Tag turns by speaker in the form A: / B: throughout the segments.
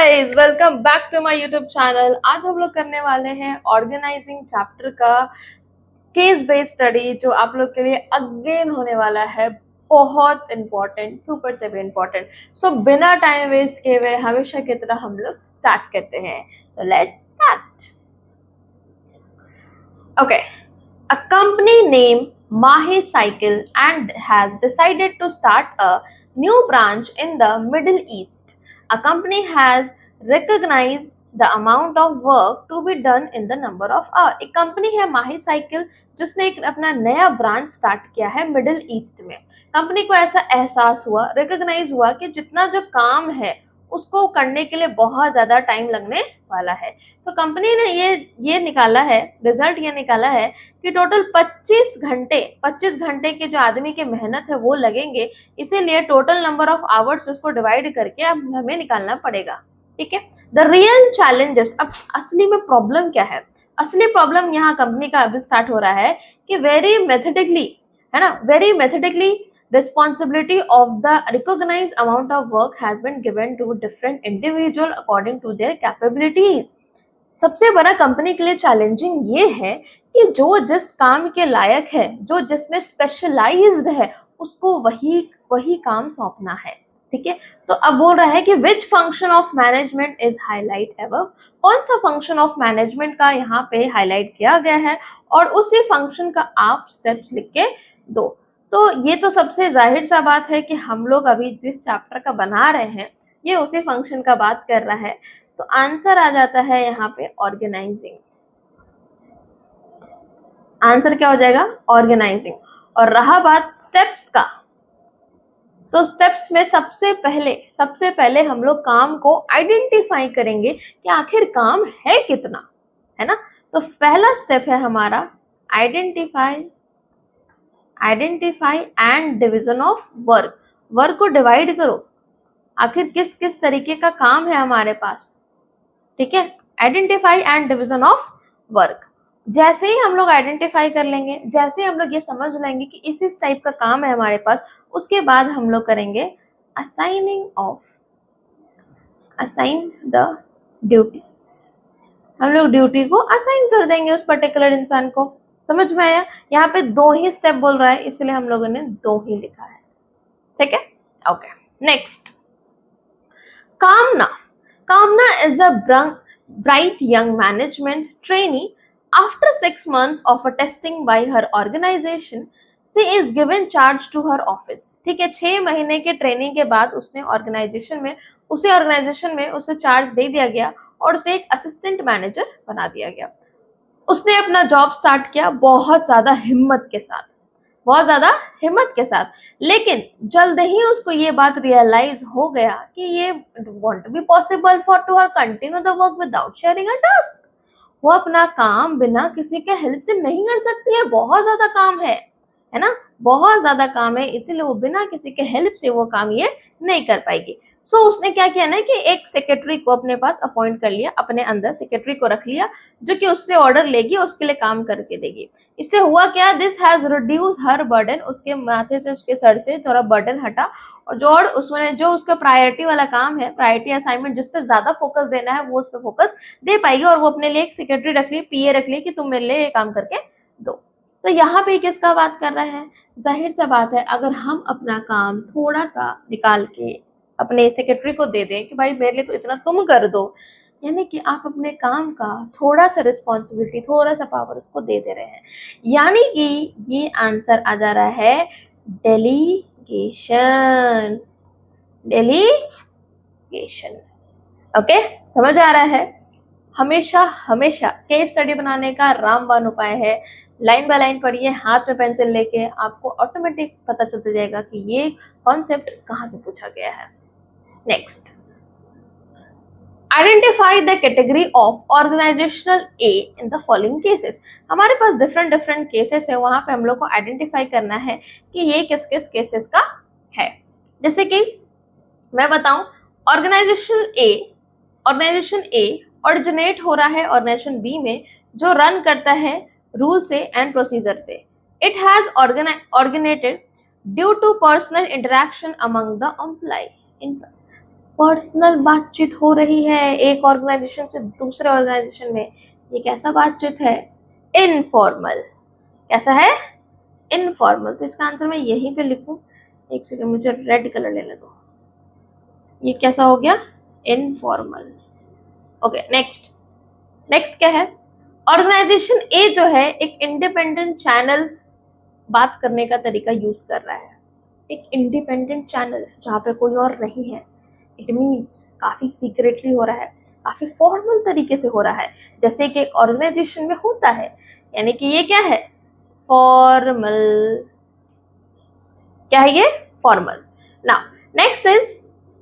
A: Guys, welcome back to my YouTube channel. आज हम लोग करने वाले हैं ऑर्गेनाइजिंग चैप्टर का केस बेस्ड स्टडी, जो आप लोग के लिए अगेन होने वाला है बहुत इंपॉर्टेंट, सुपर से भी इंपॉर्टेंट। सो बिना टाइम वेस्ट किए हुए हमेशा की तरह हम लोग स्टार्ट करते हैं। So let's start. Okay, a company named Mahi Cycle and has decided to start a new branch in the Middle East. A company has recognized the amount of work to be done in the number of hours. एक company है माही cycle जिसने एक अपना नया branch start किया है middle east में। Company को ऐसा एहसास हुआ, रिकॉग्नाइज हुआ कि जितना जो काम है उसको करने के लिए बहुत ज़्यादा टाइम लगने वाला है। तो कंपनी ने ये निकाला है, रिजल्ट ये निकाला है कि टोटल 25 घंटे के जो आदमी की मेहनत है वो लगेंगे। इसीलिए टोटल नंबर ऑफ आवर्स उसको डिवाइड करके अब हमें निकालना पड़ेगा। ठीक है, द रियल चैलेंजेस। अब असली में प्रॉब्लम क्या है? असली प्रॉब्लम यहाँ कंपनी का अभी स्टार्ट हो रहा है कि very methodically responsibility of the recognized amount of work has been given to different individual according to their capabilities. सबसे बड़ा कंपनी के लिए चैलेंजिंग ये है कि जो जिस काम के लायक है, जो जिसमें स्पेशलाइज्ड है, उसको वही काम सौंपना है। ठीक है, तो अब बोल रहा है कि which function of management is highlight above. कौन सा फंक्शन ऑफ मैनेजमेंट का यहाँ पे हाईलाइट किया गया है और उसी फंक्शन का आप स्टेप्स लिख के दो। तो ये तो सबसे जाहिर सा बात है कि हम लोग अभी जिस चैप्टर का बना रहे हैं ये उसी फंक्शन का बात कर रहा है। तो आंसर आ जाता है यहाँ पे ऑर्गेनाइजिंग। आंसर क्या हो जाएगा? ऑर्गेनाइजिंग। और रहा बात स्टेप्स का, तो स्टेप्स में सबसे पहले हम लोग काम को आइडेंटिफाई करेंगे कि आखिर काम है कितना, है ना। तो पहला स्टेप है हमारा identify and division of work. Work को डिवाइड करो, आखिर किस किस तरीके का काम है हमारे पास। ठीक है, identify and division of work. जैसे ही हम लोग आइडेंटिफाई कर लेंगे, जैसे ही हम लोग ये समझ लेंगे कि इस टाइप का काम है हमारे पास, उसके बाद हम लोग करेंगे असाइन द ड्यूटीज। हम लोग ड्यूटी को असाइन कर देंगे उस पर्टिकुलर इंसान को। समझ में आया? यहाँ पे 2 ही स्टेप बोल रहा है, इसलिए हम लोगों ने 2 ही लिखा है। ठीक है, ओके। नेक्स्ट, कामना is a bright young management trainee. After 6 months of a testing by her organization, she is given charge to her office. ठीक है, 6 महीने के ट्रेनिंग के बाद उसे ऑर्गेनाइजेशन में उसे चार्ज दे दिया गया और उसे एक असिस्टेंट मैनेजर बना दिया गया। उसने अपना जॉब स्टार्ट किया बहुत ज्यादा हिम्मत के साथ, लेकिन जल्द ही उसको ये बात रियलाइज हो गया कि ये won't be possible for to her continue the work without sharing a task. वो अपना काम बिना किसी के हेल्प से नहीं कर सकती है। बहुत ज्यादा काम है ना, बहुत ज्यादा काम है, इसीलिए वो बिना किसी के हेल्प से वो काम ये नहीं कर पाएगी। सो उसने क्या किया ना कि एक सेक्रेटरी को अपने पास अपॉइंट कर लिया, अपने अंदर सेक्रेटरी को रख लिया जो कि उससे ऑर्डर लेगी, उसके लिए काम करके देगी। इससे हुआ क्या? This has reduce her burden. उसके माथे से, उसके सर से थोड़ा बर्डन हटा और उसने जो उसका प्रायोरिटी वाला काम है, प्रायोरिटी असाइनमेंट जिस पे ज्यादा फोकस देना है, वो उस पर फोकस दे पाएगी। और वो अपने लिए एक सेक्रेटरी रख ली, पीए रख ली कि तुम मेरे लिए ये काम करके दो। तो यहाँ पे किसका बात कर रहा है? जाहिर सा बात है, अगर हम अपना काम थोड़ा सा निकाल के अपने सेक्रेटरी को दे दें कि भाई मेरे लिए तो इतना तुम कर दो, यानी कि आप अपने काम का थोड़ा सा रिस्पॉन्सिबिलिटी, थोड़ा सा पावर उसको दे दे रहे हैं। यानी कि ये आंसर आ जा रहा है डेलीगेशन। ओके, समझ आ रहा है? हमेशा केस स्टडी बनाने का रामबाण उपाय है, लाइन बाय लाइन पढ़िए, हाथ में पेंसिल लेके, आपको ऑटोमेटिक पता चलता जाएगा कि ये कॉन्सेप्ट कहाँ से पूछा गया है। Next, identify the category of organisational A in the following cases. हमारे पास डिफरेंट केसेस है, वहां पे हम लोग को आइडेंटिफाई करना है कि ये किस किस केसेस का है। जैसे कि मैं बताऊं, ऑर्गेनाइजेशन ए ऑरिजिनेट हो रहा है ऑर्गेनाइजेशन बी में, जो रन करता है रूल से एंड प्रोसीजर से। It has originated due to personal interaction among the employee. Personal बातचीत हो रही है एक ऑर्गेनाइजेशन से दूसरे ऑर्गेनाइजेशन में, ये कैसा बातचीत है? इनफॉर्मल। कैसा है? इनफॉर्मल। तो इसका आंसर मैं यहीं पे लिखूं, एक सेकंड मुझे रेड कलर लेने दो। ये कैसा हो गया? इनफॉर्मल। Okay, next. नेक्स्ट क्या है? ऑर्गेनाइजेशन ए जो है एक इंडिपेंडेंट चैनल बात करने का तरीका यूज कर रहा है। एक इंडिपेंडेंट चैनल जहाँ पे कोई और नहीं है, इट मीन्स काफी सीक्रेटली हो रहा है, काफी फॉर्मल तरीके से हो रहा है, जैसे कि एक ऑर्गेनाइजेशन में होता है। यानी कि ये क्या है? फॉर्मल। क्या है ये? Formal. Now next is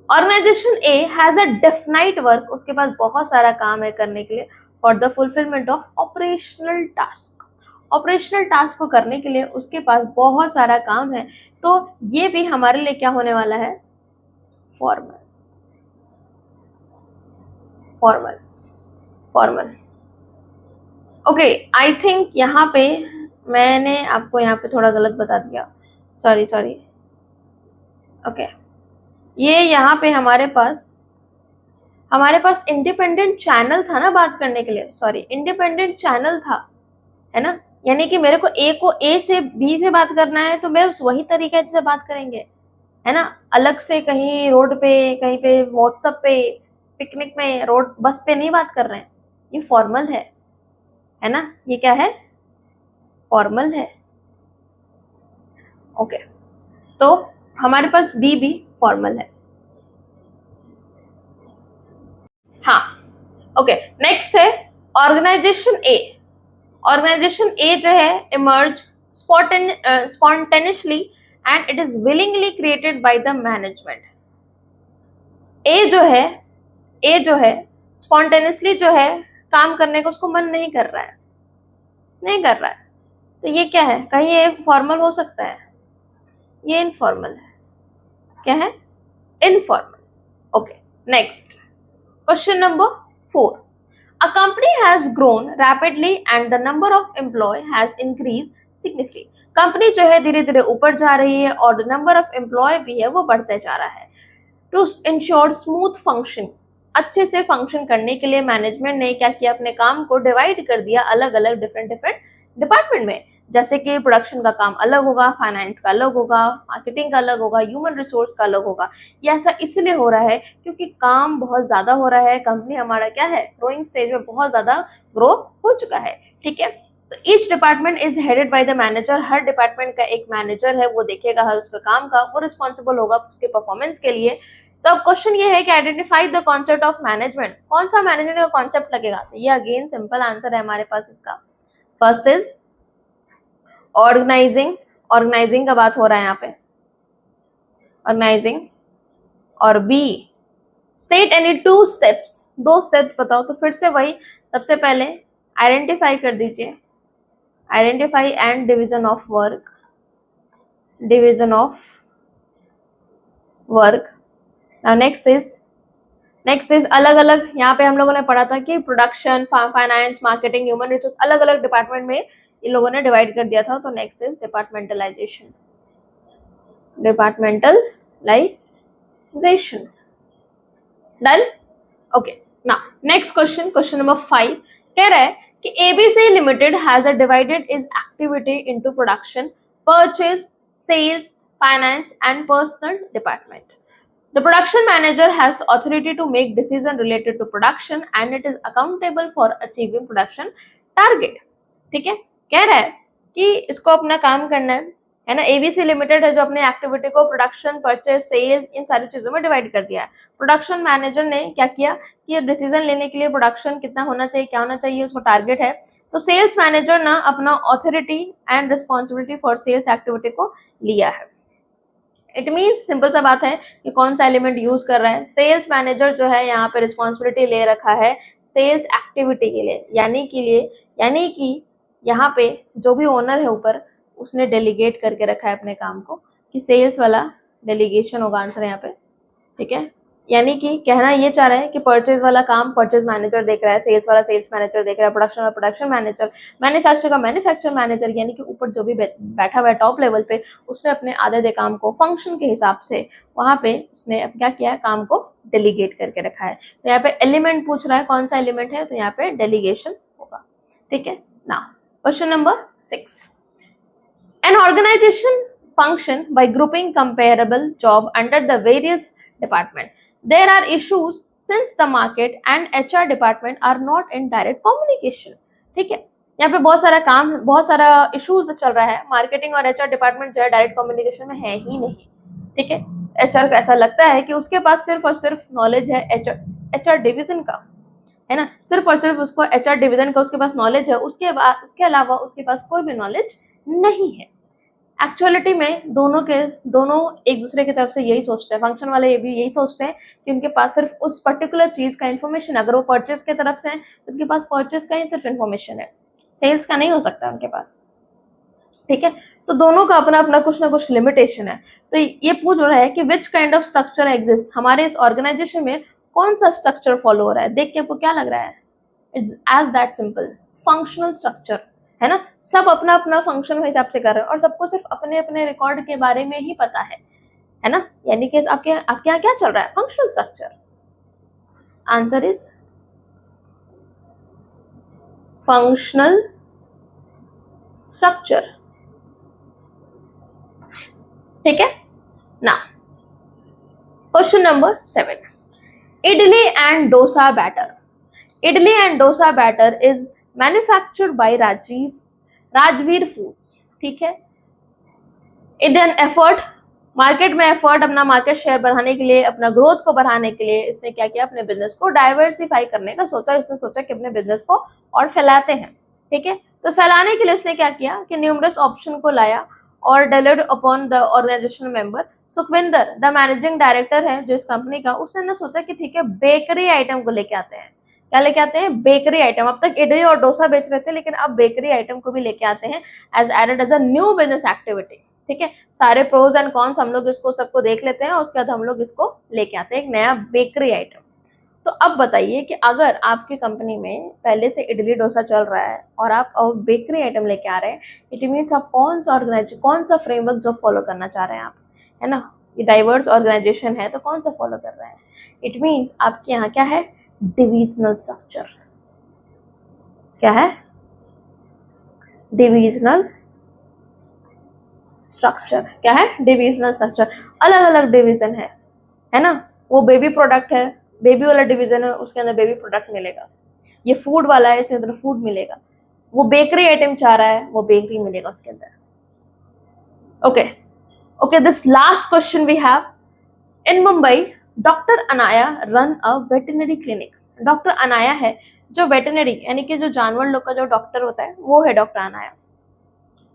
A: organisation A has a definite work, उसके पास बहुत सारा काम है करने के लिए, for the fulfilment of operational task. Operational task को करने के लिए उसके पास बहुत सारा काम है, तो ये भी हमारे लिए क्या होने वाला है? Formal. Formal. Formal. Okay, I think यहाँ पे मैंने आपको यहाँ पे थोड़ा गलत बता दिया, सॉरी सॉरी। ओके, ये यहाँ पे हमारे पास इंडिपेंडेंट चैनल था ना बात करने के लिए, सॉरी, इंडिपेंडेंट चैनल था, है ना। यानी कि मेरे को ए से बी से बात करना है, तो मैं वही तरीके से बात करेंगे, है ना। अलग से कहीं रोड पे, कहीं पे व्हाट्सएप पे, पिकनिक में, रोड बस पे नहीं बात कर रहे हैं। ये फॉर्मल है ना। ये क्या है? फॉर्मल है। ओके, तो हमारे पास बी भी फॉर्मल है। हाँ, ओके, नेक्स्ट है ऑर्गेनाइजेशन ए। ऑर्गेनाइजेशन ए जो है emerge spontaneously and it is willingly created by the management। ए जो है spontaneously जो है काम करने को उसको मन नहीं कर रहा है, तो ये क्या है? कहीं ये फॉर्मल हो सकता है? ये इनफॉर्मल है। क्या है? Informal. Okay, next question number 4। A company has grown rapidly and the number of employee has increased significantly। Company जो है धीरे धीरे ऊपर जा रही है और नंबर ऑफ एम्प्लॉय भी है वो बढ़ते जा रहा है। टू इंश्योर स्मूथ फंक्शन, अच्छे से फंक्शन करने के लिए मैनेजमेंट ने क्या किया? अपने काम को डिवाइड कर दिया अलग अलग डिफरेंट डिपार्टमेंट में। जैसे कि प्रोडक्शन का काम अलग होगा, फाइनेंस का अलग होगा, मार्केटिंग का अलग होगा, ह्यूमन रिसोर्स का अलग होगा। ये ऐसा इसलिए हो रहा है क्योंकि काम बहुत ज्यादा हो रहा है, कंपनी हमारा क्या है? ग्रोइंग स्टेज में बहुत ज्यादा ग्रो हो चुका है। ठीक है, तो each department is headed by the manager. Her department का एक मैनेजर है, वो देखेगा हर उसका काम का, वो रिस्पॉन्सिबल होगा उसके परफॉर्मेंस के लिए। तो अब क्वेश्चन ये है कि identify the concept of management. कौन सा मैनेजमेंट का कॉन्सेप्ट लगेगा? तो ये अगेन सिंपल आंसर है हमारे पास इसका। फर्स्ट इज ऑर्गेनाइजिंग का बात हो रहा है यहाँ पे, ऑर्गेनाइजिंग। और B state any 2 steps, 2 steps बताओ। तो फिर से वही, सबसे पहले आइडेंटिफाई कर दीजिए, identify and division of work, division of work. Next is अलग अलग, यहाँ पे हम लोगों ने पढ़ा था कि production, finance, marketing, human resource अलग अलग डिपार्टमेंट में इन लोगों ने डिवाइड कर दिया था। तो next is departmentalisation, departmentalisation. Done. Okay, now next question number 5 कह रहा है कि ABC limited has a divided is activity into production, purchase, sales, finance and personal department. The production manager has authority to make decision related to production and it is accountable for achieving production target। ठीक है, कह रहा है कि इसको अपना काम करना है ना। एबीसी लिमिटेड है जो अपने एक्टिविटी को प्रोडक्शन, परचेज, सेल्स इन सारी चीजों में डिवाइड कर दिया है। प्रोडक्शन मैनेजर ने क्या किया कि डिसीजन लेने के लिए प्रोडक्शन कितना होना चाहिए, क्या होना चाहिए, उसको टारगेट है। तो सेल्स मैनेजर ना अपना authority and responsibility for sales activity को लिया है। इट मीन्स सिंपल सा बात है कि कौन सा एलिमेंट यूज कर रहा है। सेल्स मैनेजर जो है यहाँ पे रिस्पॉन्सिबिलिटी ले रखा है सेल्स एक्टिविटी के लिए, यानी कि यहाँ पे जो भी ओनर है ऊपर, उसने डेलीगेट करके रखा है अपने काम को, कि सेल्स वाला डेलीगेशन होगा आंसर यहाँ पे। ठीक है, यानी कि कहना ये चाह रहे हैं कि परचेज वाला काम परचेज मैनेजर देख रहा है, सेल्स वाला सेल्स मैनेजर देख रहा है, प्रोडक्शन वाला प्रोडक्शन मैनेजर, मैन्युफैक्चर का मैन्युफैक्चर मैनेजर, यानी कि ऊपर जो भी बैठा हुआ है टॉप लेवल पे, उसने अपने आधे काम को फंक्शन के हिसाब से वहां पे उसने क्या किया है, काम को डेलीगेट करके रखा है। तो यहाँ पे एलिमेंट पूछ रहा है, कौन सा एलिमेंट है, तो यहाँ पे डेलीगेशन होगा। ठीक है ना। Question number 6, an organization function by grouping comparable job under the various department. There are issues since the market and HR department are not in direct communication. ठीक है, यहाँ पे बहुत सारा काम, बहुत सारा इश्यूज चल रहा है, मार्केटिंग और एचआर डिपार्टमेंट जो है डायरेक्ट कम्युनिकेशन में है ही नहीं। ठीक है, एचआर को ऐसा लगता है कि उसके पास सिर्फ और सिर्फ नॉलेज है एचआर डिवीजन का, है ना, सिर्फ और सिर्फ उसको एचआर डिवीजन का उसके पास नॉलेज है, उसके अलावा उसके पास कोई भी नॉलेज नहीं है। एक्चुअलिटी में दोनों एक दूसरे की तरफ से यही सोचते हैं, फंक्शन वाले ये भी यही सोचते हैं कि उनके पास सिर्फ उस पर्टिकुलर चीज का इन्फॉर्मेशन, अगर वो परचेज की तरफ से है तो उनके पास परचेज का ही सिर्फ इन्फॉर्मेशन है, सेल्स का नहीं हो सकता उनके पास। ठीक है, तो दोनों का अपना अपना कुछ ना कुछ लिमिटेशन है। तो ये पूछ रहा है कि which kind of structure exist, हमारे इस ऑर्गेनाइजेशन में कौन सा स्ट्रक्चर फॉलो हो रहा है। देख के आपको क्या लग रहा है, it's as that simple, functional structure, है ना। सब अपना अपना फंक्शन के हिसाब से कर रहे हैं और सबको सिर्फ अपने अपने रिकॉर्ड के बारे में ही पता है ना। यानी कि आपके यहाँ क्या चल रहा है, functional structure. Answer is functional structure. ठीक है ना। Question number 7, idli and dosa batter. Idli and dosa batter is manufactured by Rajveer foods. ठीक है, इंडियन एफर्ट, मार्केट में एफर्ट, अपना मार्केट शेयर बढ़ाने के लिए, अपना ग्रोथ को बढ़ाने के लिए इसने क्या किया, अपने बिजनेस को डाइवर्सिफाई करने का सोचा। इसने सोचा कि अपने बिजनेस को और फैलाते हैं। ठीक है, तो फैलाने के लिए इसने क्या किया कि न्यूमरस ऑप्शन को लाया और delivered upon the organisational member. Sukhvinder the managing director है जो इस कंपनी का, उसने ना सोचा कि ठीक है बेकरी आइटम को लेके आते हैं। क्या लेके आते हैं, बेकरी आइटम। अब तक इडली और डोसा बेच रहे थे, लेकिन अब बेकरी आइटम को भी लेके आते हैं as added as a new business activity. ठीक है, सारे प्रोज एंड कॉन्स हम लोग इसको सबको देख लेते हैं और उसके बाद हम लोग इसको लेके आते हैं, एक नया बेकरी आइटम। तो अब बताइए कि अगर आपकी कंपनी में पहले से इडली डोसा चल रहा है और आप अब बेकरी आइटम लेके आ रहे हैं, इट मीन्स आप कौन सा फ्रेमवर्क जो फॉलो करना चाह रहे हैं आप, है ना। ये डाइवर्स ऑर्गेनाइजेशन है तो कौन सा फॉलो कर रहे हैं, इट मीन्स आपके यहाँ क्या है, डिविजनल स्ट्रक्चर। क्या है, डिविजनल स्ट्रक्चर। क्या है, डिविजनल स्ट्रक्चर। अलग अलग डिवीजन है ना। वो बेबी प्रोडक्ट है, बेबी वाला डिवीजन है, उसके अंदर बेबी प्रोडक्ट मिलेगा। ये फूड वाला है, इसके अंदर फूड मिलेगा। वो बेकरी आइटम चाह रहा है, वो बेकरी मिलेगा उसके अंदर। Okay, this last question we have. In Mumbai doctor Anaya run a veterinary clinic. Doctor Anaya है जो वेटरनरी यानी कि जो जानवर लोग का जो डॉक्टर होता है वो है doctor Anaya.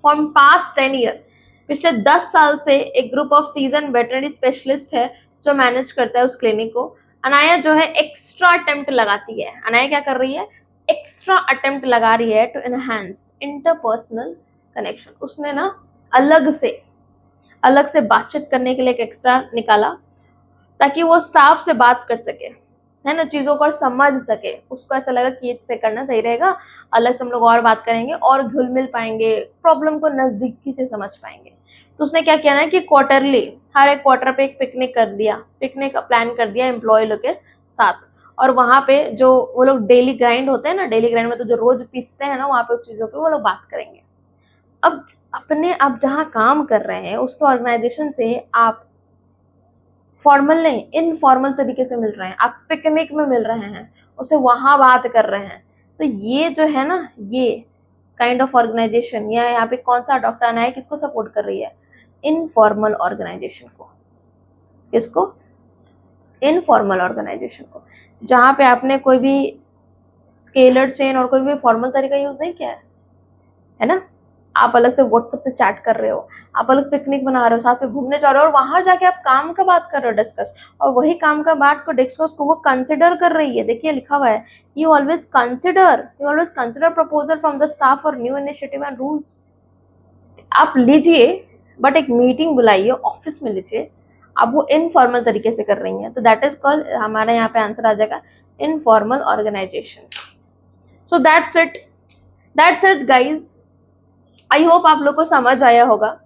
A: From past 10 year, पिछले 10 साल से एक group off season veterinary specialist है जो मैनेज करता है उस क्लिनिक को। अनाया जो है एक्स्ट्रा अटेम्प्ट लगाती है। अनाया क्या कर रही है, एक्स्ट्रा अटेम्प्ट लगा रही है टू एनहांस इंटरपर्सनल कनेक्शन। उसने ना अलग से बातचीत करने के लिए एक एक्स्ट्रा निकाला ताकि वो स्टाफ से बात कर सके, है ना, चीज़ों को समझ सके। उसको ऐसा लगा कि इससे करना सही रहेगा, अलग से हम लोग और बात करेंगे और घुल मिल पाएंगे, प्रॉब्लम को नज़दीकी से समझ पाएंगे। तो उसने क्या किया ना कि क्वार्टरली, हर एक क्वार्टर पे एक पिकनिक प्लान कर दिया एम्प्लॉय लोग के साथ। और वहाँ पे जो वो लोग डेली ग्राइंड होते हैं ना, डेली ग्राइंड में तो जो रोज पीसते हैं ना, वहाँ पे उस चीज़ों पे वो लोग बात करेंगे। अब आप जहाँ काम कर रहे हैं उसके ऑर्गेनाइजेशन से आप फॉर्मल नहीं, इनफॉर्मल तरीके से मिल रहे हैं, आप पिकनिक में मिल रहे हैं, उससे वहाँ बात कर रहे हैं। तो ये जो है ना, ये काइंड ऑफ ऑर्गेनाइजेशन, या यहाँ पे कौन सा डॉक्टर अनाया किसको सपोर्ट कर रही है, इनफॉर्मल ऑर्गेनाइजेशन को। किसको, इनफॉर्मल ऑर्गेनाइजेशन को, जहाँ पे आपने कोई भी स्केलर चेन और कोई भी फॉर्मल तरीका यूज नहीं किया है ना। आप अलग से व्हाट्सएप से चैट कर रहे हो, आप अलग पिकनिक बना रहे हो, साथ में घूमने जा रहे हो और वहां जाके आप काम का बात कर रहे हो डिस्कस, और वही काम का बात को डिस्कस को वो कंसिडर कर रही है। देखिए लिखा हुआ है, you always consider proposal from the staff और न्यू इनिशिएटिव एंड रूल्स। आप लीजिए, बट एक मीटिंग बुलाइए, ऑफिस में लीजिए, आप वो इनफॉर्मल तरीके से कर रही हैं, तो दैट इज कॉल्ड, हमारा यहाँ पे आंसर आ जाएगा informal organisation. So that's it guys. I hope आप लोग को समझ आया होगा,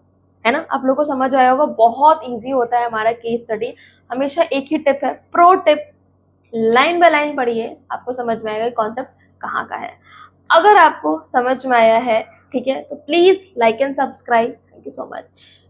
A: है ना, आप लोग को समझ आया होगा। बहुत इजी होता है हमारा केस स्टडी, हमेशा एक ही टिप है, pro tip, line by line पढ़िए, आपको समझ में आएगा कॉन्सेप्ट कहाँ का है। अगर आपको समझ में आया है, ठीक है, तो please like and subscribe. Thank you so much.